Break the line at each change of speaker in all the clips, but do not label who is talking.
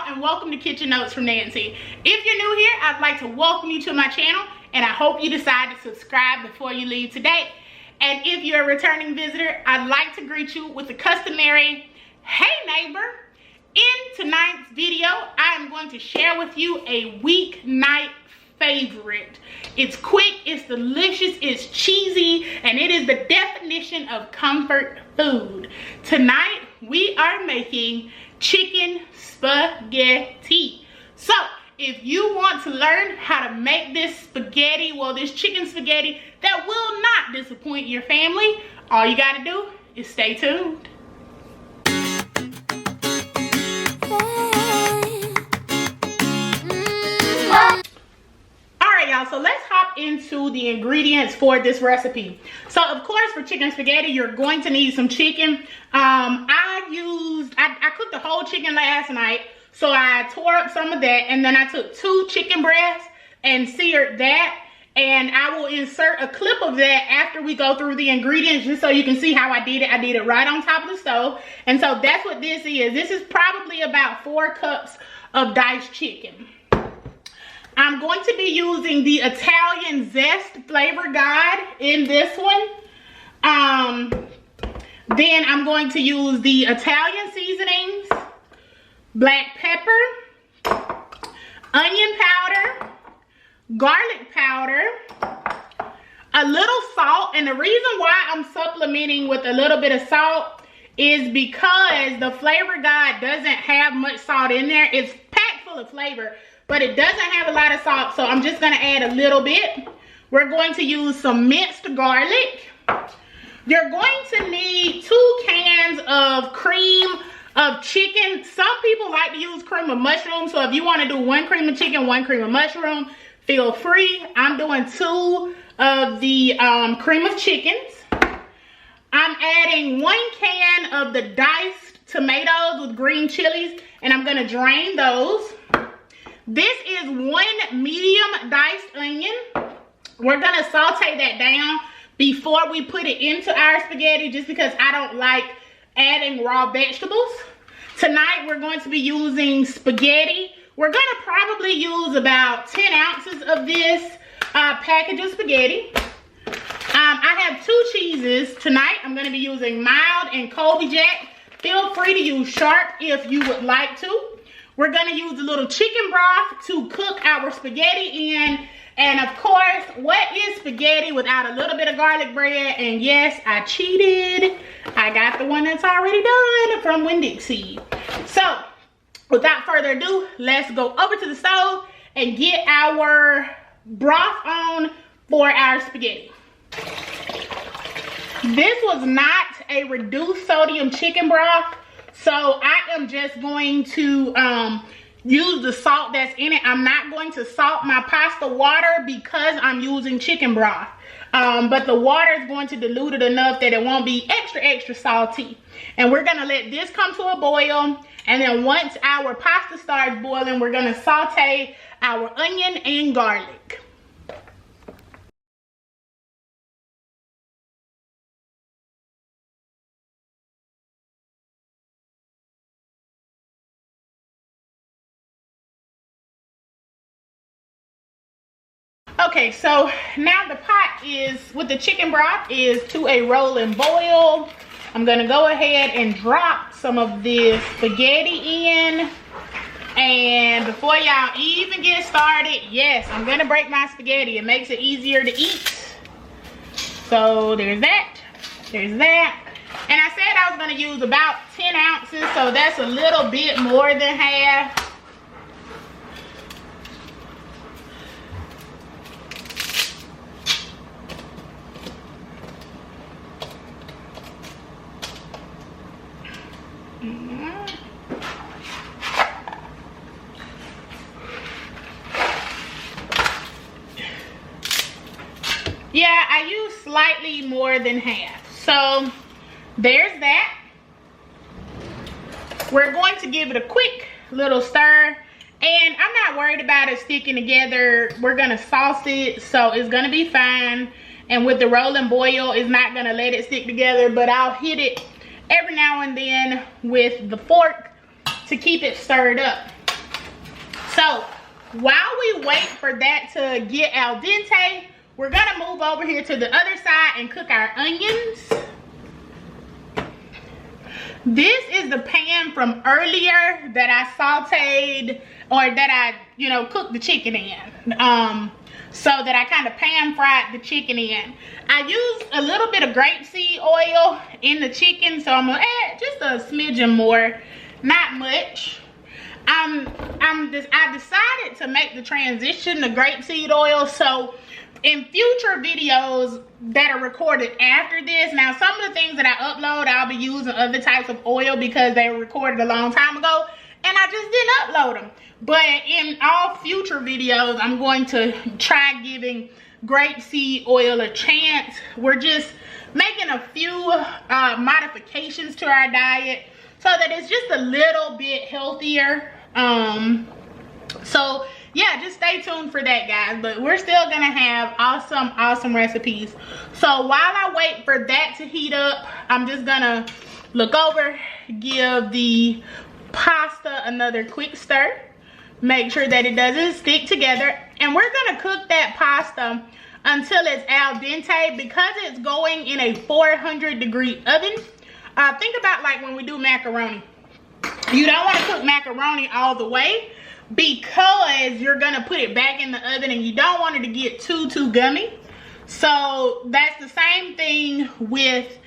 and welcome to Kitchen Notes from Nancy. If you're new here, I'd like to welcome you to my channel, and I hope you decide to subscribe before you leave today. And if you're a returning visitor, I'd like to greet you with the customary, hey neighbor. In tonight's video, I am going to share with you a weeknight favorite. It's quick, it's delicious, it's cheesy, and it is the definition of comfort food. Tonight, we are making chicken spaghetti. So, if you want to learn how to make this spaghetti, well, this chicken spaghetti that will not disappoint your family, all you gotta do is stay tuned. Y'all, so let's hop into the ingredients for this recipe. So of course, for chicken spaghetti, you're going to need some chicken. I cooked the whole chicken last night, so I tore up some of that, and then I took 2 chicken breasts and seared that, and I will insert a clip of that after we go through the ingredients, just so you can see how I did it. I did it right on top of the stove, and so that's what this is. This is probably about 4 cups of diced chicken. I'm going to be using the Italian Zest flavor guide in this one. Then I'm going to use the Italian seasonings, black pepper, onion powder, garlic powder, a little salt. And the reason why I'm supplementing with a little bit of salt is because the flavor guide doesn't have much salt in there. It's packed full of flavor, but it doesn't have a lot of salt, so I'm just gonna add a little bit. We're going to use some minced garlic. You're going to need 2 cans of cream of chicken. Some people like to use cream of mushroom, so if you wanna do 1 cream of chicken, 1 cream of mushroom, feel free. I'm doing 2 of the cream of chickens. I'm adding 1 can of the diced tomatoes with green chilies, and I'm gonna drain those. This is 1 medium diced onion. We're gonna saute that down before we put it into our spaghetti, just because I don't like adding raw vegetables. Tonight we're going to be using spaghetti. We're gonna probably use about 10 ounces of this package of spaghetti. I have 2 cheeses. Tonight I'm gonna be using mild and Colby Jack. Feel free to use sharp if you would like to. We're gonna use a little chicken broth to cook our spaghetti in. And of course, what is spaghetti without a little bit of garlic bread? And yes, I cheated. I got the one that's already done from Winn-Dixie. So, without further ado, let's go over to the stove and get our broth on for our spaghetti. This was not a reduced sodium chicken broth, so I am just going to use the salt that's in it. I'm not going to salt my pasta water because I'm using chicken broth. But the water is going to dilute it enough that it won't be extra salty. And we're gonna let this come to a boil. And then once our pasta starts boiling, we're gonna saute our onion and garlic. Okay, so now the pot is, with the chicken broth, is to a rolling boil. I'm gonna go ahead and drop some of this spaghetti in. And before y'all even get started, yes, I'm gonna break my spaghetti. It makes it easier to eat. So there's that, there's that. And I said I was gonna use about 10 ounces, so that's a little bit more than half. Yeah, I use slightly more than half. So there's that. We're going to give it a quick little stir, and I'm not worried about it sticking together. We're gonna sauce it, so it's gonna be fine. And with the rolling boil, it's not gonna let it stick together, but I'll hit it every now and then with the fork to keep it stirred up. So while we wait for that to get al dente, we're gonna move over here to the other side and cook our onions. This is the pan from earlier that I sauteed, or that I, you know, cooked the chicken in. So that I kind of pan fried the chicken in. I used a little bit of grapeseed oil in the chicken, so I'm gonna add just a smidgen more, not much. I decided to make the transition to grapeseed oil, so in future videos that are recorded after this, now some of the things that I upload, I'll be using other types of oil because they were recorded a long time ago and I just didn't upload them. But in all future videos, I'm going to try giving grapeseed oil a chance. We're just making a few modifications to our diet so that it's just a little bit healthier. So yeah, just stay tuned for that, guys. But we're still gonna have awesome recipes. So while I wait for that to heat up, I'm just gonna look over, give the pasta another quick stir, make sure that it doesn't stick together, and we're gonna cook that pasta until it's al dente. Because it's going in a 400-degree oven. Think about like when we do macaroni. You don't want to cook macaroni all the way because you're gonna put it back in the oven and you don't want it to get too gummy. So that's the same thing with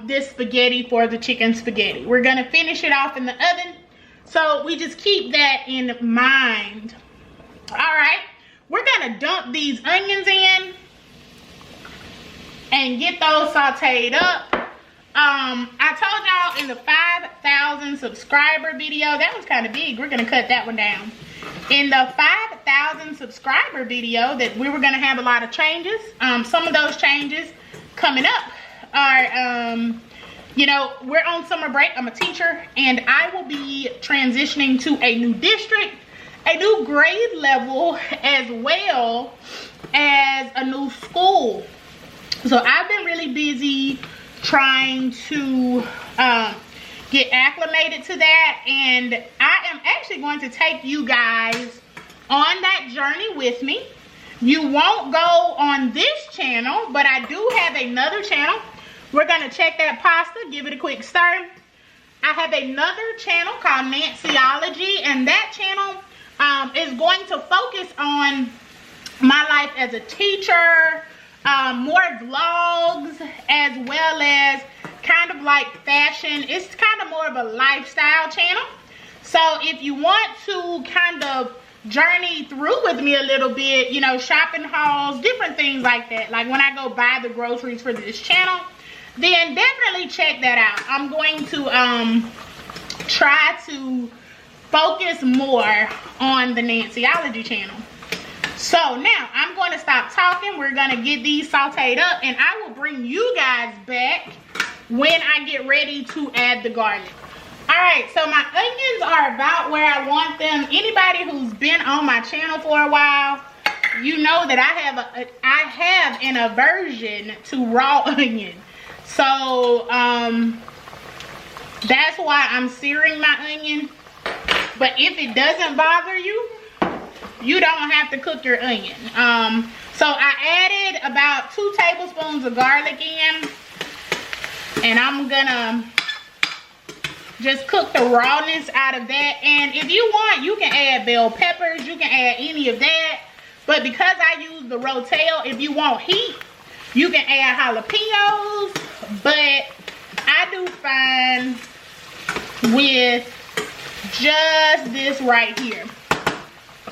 this spaghetti for the chicken spaghetti. We're gonna finish it off in the oven, so we just keep that in mind. All right, we're gonna dump these onions in and get those sauteed up. I told y'all in the 5,000 subscriber video, that was kind of big, we're gonna cut that one down. In the 5,000 subscriber video that we were gonna have a lot of changes. Some of those changes coming up are, you know, we're on summer break. I'm a teacher and I will be transitioning to a new district, a new grade level, as well as a new school. So I've been really busy trying to get acclimated to that, and I am actually going to take you guys on that journey with me. You won't go on this channel, but I do have another channel. We're gonna check that pasta, give it a quick stir. I have another channel called Nancyology, and that channel is going to focus on my life as a teacher, more vlogs, as well as kind of like fashion. It's kind of more of a lifestyle channel. So if you want to kind of journey through with me a little bit, you know, shopping hauls, different things like that, like when I go buy the groceries for this channel, then definitely check that out. I'm going to try to focus more on the Nancyology channel. So now I'm going to stop talking. We're going to get these sauteed up, and I will bring you guys back when I get ready to add the garlic. All right, so my onions are about where I want them. Anybody who's been on my channel for a while, you know that I have an aversion to raw onion. So that's why I'm searing my onion. But if it doesn't bother you, you don't have to cook your onion. So I added about 2 tablespoons of garlic in, and I'm gonna just cook the rawness out of that. And if you want, you can add bell peppers, you can add any of that. But because I use the Rotel, if you want heat, you can add jalapenos. But I do fine with just this right here.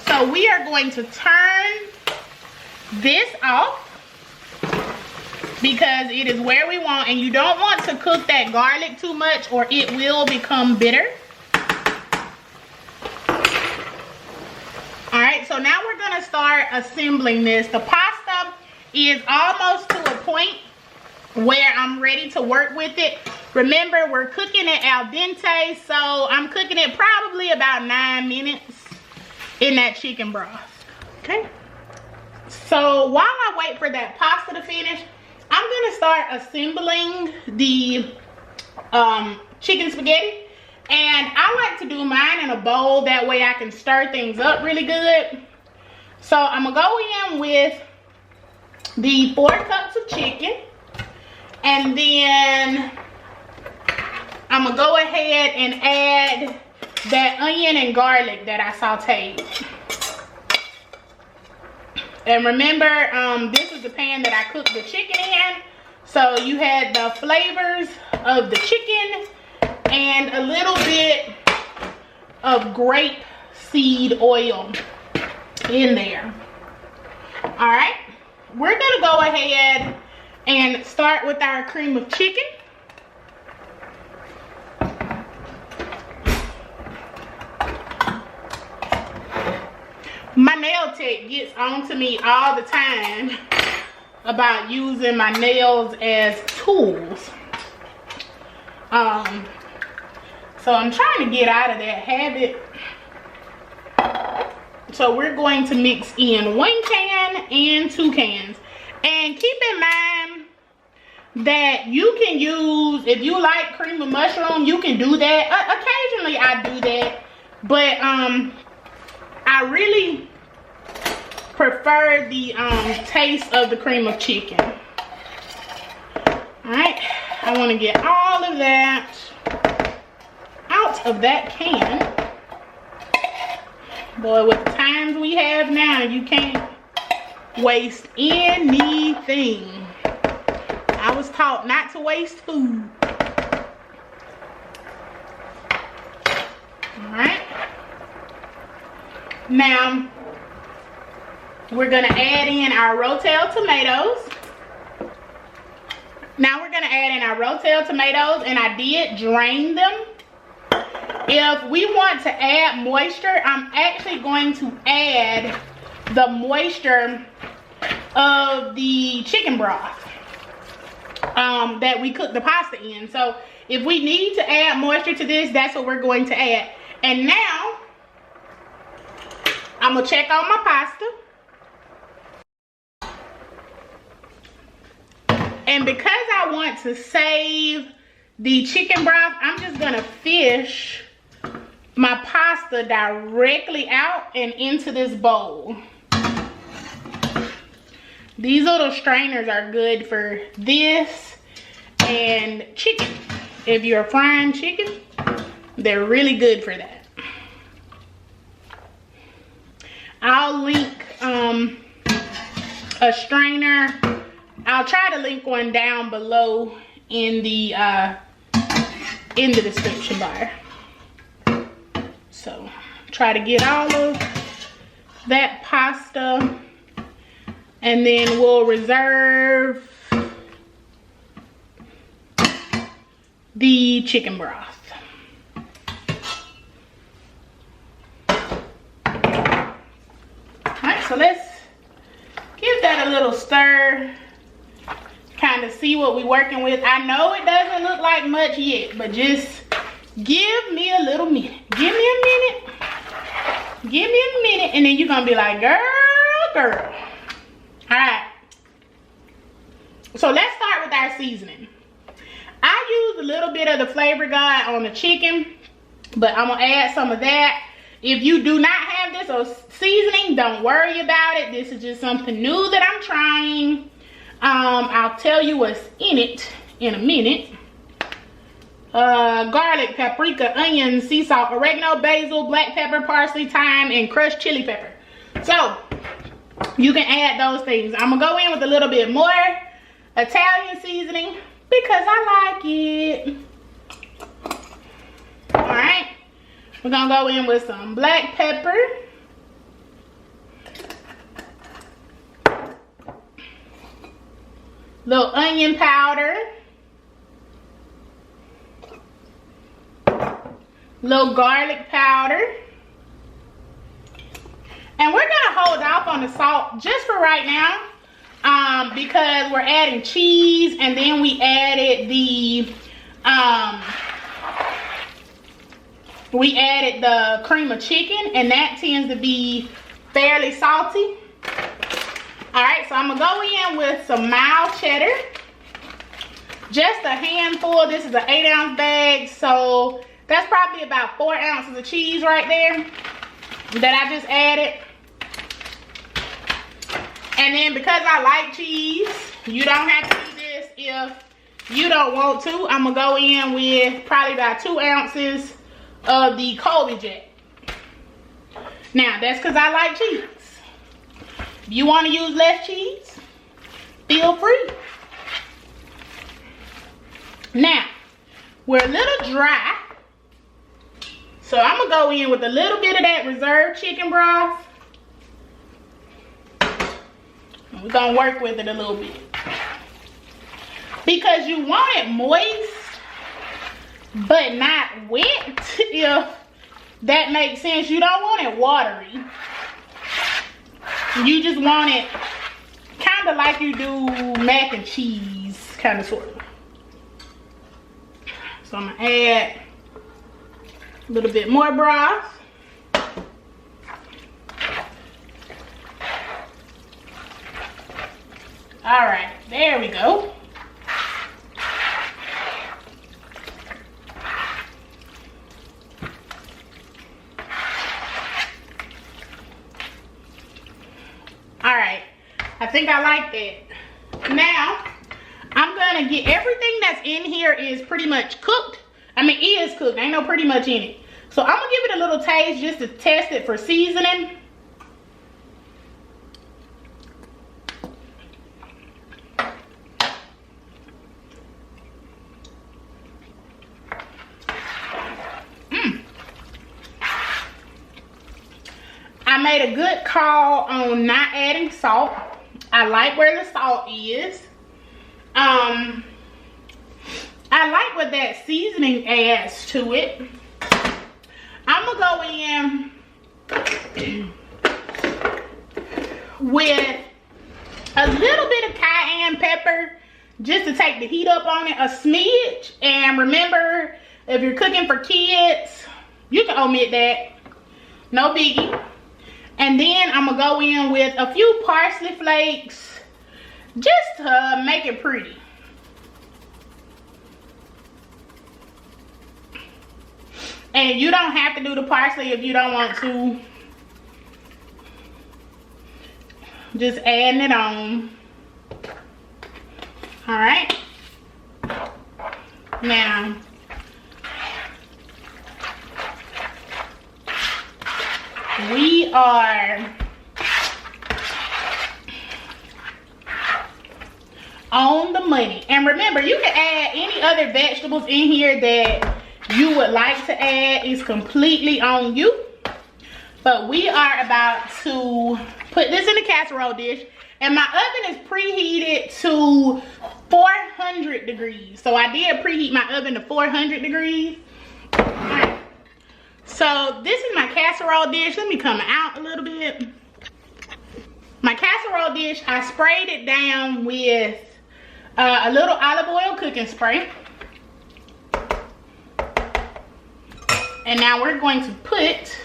So we are going to turn this off because it is where we want, and you don't want to cook that garlic too much or it will become bitter. All right, so now we're gonna start assembling this. The pasta is almost to a point where I'm ready to work with it. Remember, we're cooking it al dente, so I'm cooking it probably about 9 minutes in that chicken broth. Okay, so while I wait for that pasta to finish, I'm gonna start assembling the chicken spaghetti. And I like to do mine in a bowl, that way I can stir things up really good. So I'm gonna go in with the 4 cups of chicken, and then I'm gonna go ahead and add that onion and garlic that I sauteed. And remember, this is the pan that I cooked the chicken in, so you had the flavors of the chicken and a little bit of grape seed oil in there. All right, we're gonna go ahead and start with our cream of chicken. My nail tech gets on to me all the time about using my nails as tools. So I'm trying to get out of that habit. So we're going to mix in 1 can and 2 cans. And keep in mind that you can use, if you like cream of mushroom, you can do that. Occasionally I do that, but I really prefer the taste of the cream of chicken. All right, I want to get all of that out of that can. Boy, with the times we have now, you can't waste anything. I was taught not to waste food. All right. Now, we're gonna add in our Rotel tomatoes. And I did drain them. If we want to add moisture, I'm actually going to add the moisture of the chicken broth that we cooked the pasta in. So if we need to add moisture to this, that's what we're going to add. And now, I'm gonna check on my pasta. And because I want to save the chicken broth, I'm just gonna fish my pasta directly out and into this bowl. These little strainers are good for this and chicken. If you're frying chicken, they're really good for that. I'll link a strainer. I'll try to link one down below in the description bar. So try to get all of that pasta, and then we'll reserve the chicken broth. Alright, so let's give that a little stir, kind of see what we're working with. I know it doesn't look like much yet, but just give me a little minute. Give me a minute. Give me a minute, and then you're gonna be like, girl. Alright. So let's start with our seasoning. I use a little bit of the Flavor God on the chicken, but I'm gonna add some of that. If you do not have this or seasoning, don't worry about it. This is just something new that I'm trying. I'll tell you what's in it in a minute. Garlic, paprika, onion, sea salt, oregano, basil, black pepper, parsley, thyme, and crushed chili pepper. So you can add those things. I'm gonna go in with a little bit more Italian seasoning because I like it. All right, we're gonna go in with some black pepper, little onion powder, little garlic powder, and we're gonna hold off on the salt just for right now, because we're adding cheese, and then we added the cream of chicken, and that tends to be fairly salty. All right, so I'm gonna go in with some mild cheddar, just a handful. This is an 8-ounce bag, so That's probably about 4 ounces of cheese right there that I just added. And then because I like cheese, you don't have to do this if you don't want to. I'm gonna go in with probably about 2 ounces of the Colby Jack. Now that's because I like cheese. If you want to use less cheese, feel free. Now, we're a little dry, so I'm gonna go in with a little bit of that reserved chicken broth. We're gonna work with it a little bit. Because you want it moist, but not wet, if that makes sense. You don't want it watery. You just want it kind of like you do mac and cheese, kind of sort of. So I'm gonna add a little bit more broth. All right, there we go. All right, I think I like that. Now, I'm gonna get everything that's in here is pretty much cooked. I mean, it is cooked, ain't no pretty much in it. So I'm gonna give it a little taste just to test it for seasoning. I made a good call on not adding salt. I like where the salt is. I like what that seasoning adds to it. I'm gonna go in with a little bit of cayenne pepper just to take the heat up on it, a smidge. And remember, if you're cooking for kids, you can omit that, no biggie. And then I'm gonna go in with a few parsley flakes just to make it pretty. And you don't have to do the parsley if you don't want to. Just adding it on. All right. Now, we are on the money. And remember, you can add any other vegetables in here that you would like to add. It's completely on you. But we are about to put this in a casserole dish. And my oven is preheated to 400 degrees. So I did preheat my oven to 400 degrees. Alright. So this is my casserole dish. Let me come out a little bit. My casserole dish, I sprayed it down with a little olive oil cooking spray. And now we're going to put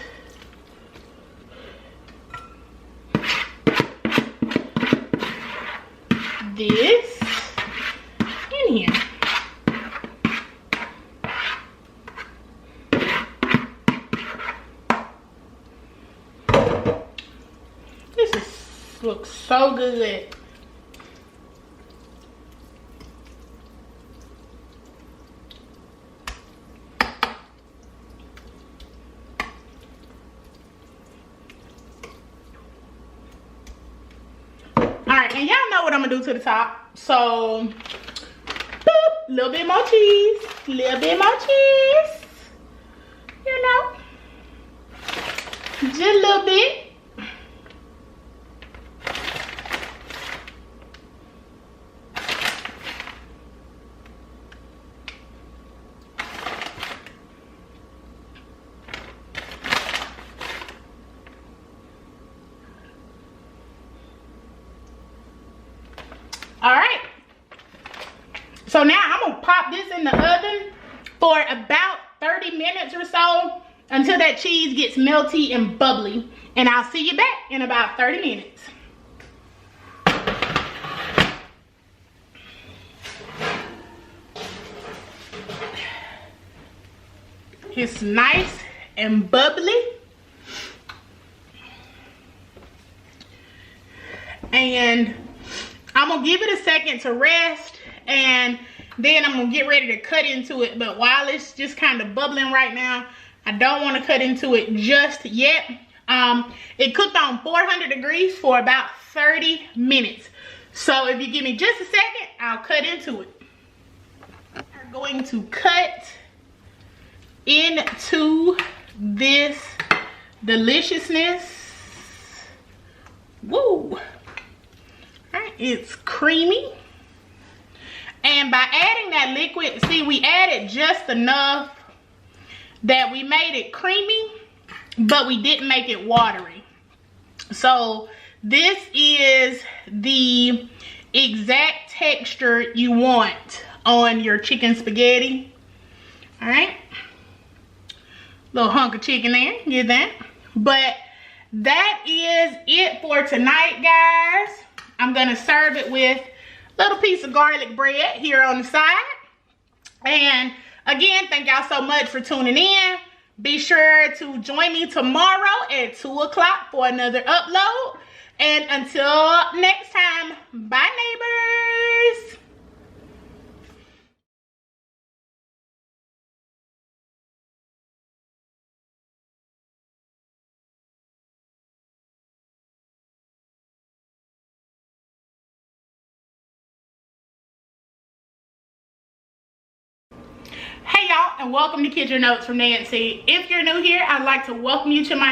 this in here. Looks so good. Alright, and y'all know what I'm gonna do to the top. So, boop, little bit more cheese, little bit more cheese. You know, just a little bit. All right, so now I'm gonna pop this in the oven for about 30 minutes or so until that cheese gets melty and bubbly, and I'll see you back in about 30 minutes. it's nice and bubbly. And I'm gonna give it a second to rest, and then I'm gonna get ready to cut into it. But while it's just kind of bubbling right now, I don't want to cut into it just yet. It cooked on 400 degrees for about 30 minutes. So if you give me just a second, I'll cut into it. We're going to cut into this deliciousness. Woo! Alright, it's creamy. And by adding that liquid, see, we added just enough that we made it creamy, but we didn't make it watery. So this is the exact texture you want on your chicken spaghetti. All right, little hunk of chicken there, get that? But that is it for tonight, guys. I'm gonna serve it with a little piece of garlic bread here on the side. And again, thank y'all so much for tuning in. Be sure to join me tomorrow at 2 o'clock for another upload. And until next time, bye neighbors. Hey y'all, and welcome to Kitchen Notes from Nancy. If you're new here, I'd like to welcome you to my